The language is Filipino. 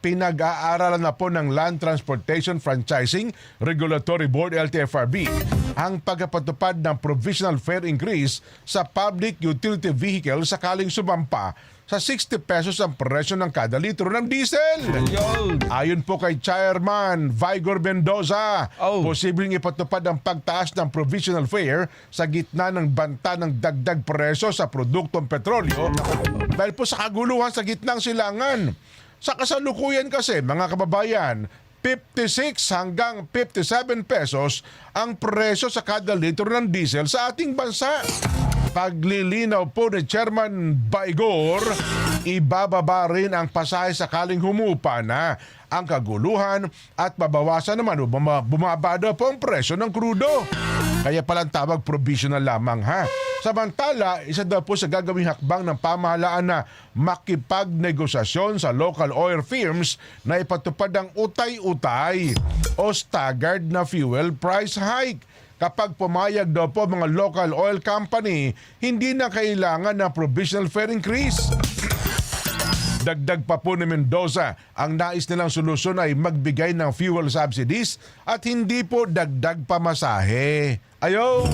Pinag-aaralan na po ng Land Transportation Franchising Regulatory Board LTFRB ang pagpapatupad ng provisional fare increase sa public utility vehicle sakaling sumampa sa 60 pesos ang presyo ng kada litro ng diesel. Ayon po kay Chairman Vigor Mendoza, posibleng ipatupad ang pagtaas ng provisional fare sa gitna ng banta ng dagdag presyo sa produktong petrolyo dahil po sa kaguluhan sa gitnang silangan. Sa kasalukuyan kasi, mga kababayan, 56 hanggang 57 pesos ang presyo sa kada litro ng diesel sa ating bansa. Paglilinaw po ni Chairman Baigor, ibababa rin ang pasahe sakaling humupa na ang kaguluhan at babawasan naman o bumaba daw po ang presyo ng krudo. Kaya palang tawag provisional lamang ha. Samantala, isa daw po sa gagawing hakbang ng pamahalaan na makipagnegosasyon sa local oil firms na ipatupad ang utay-utay o staggered na fuel price hike. Kapag pumayag daw po mga local oil company, hindi na kailangan ng provisional fare increase. Dagdag pa po ni Mendoza, ang nais nilang solusyon ay magbigay ng fuel subsidies at hindi po dagdag pamasahe. Ayaw!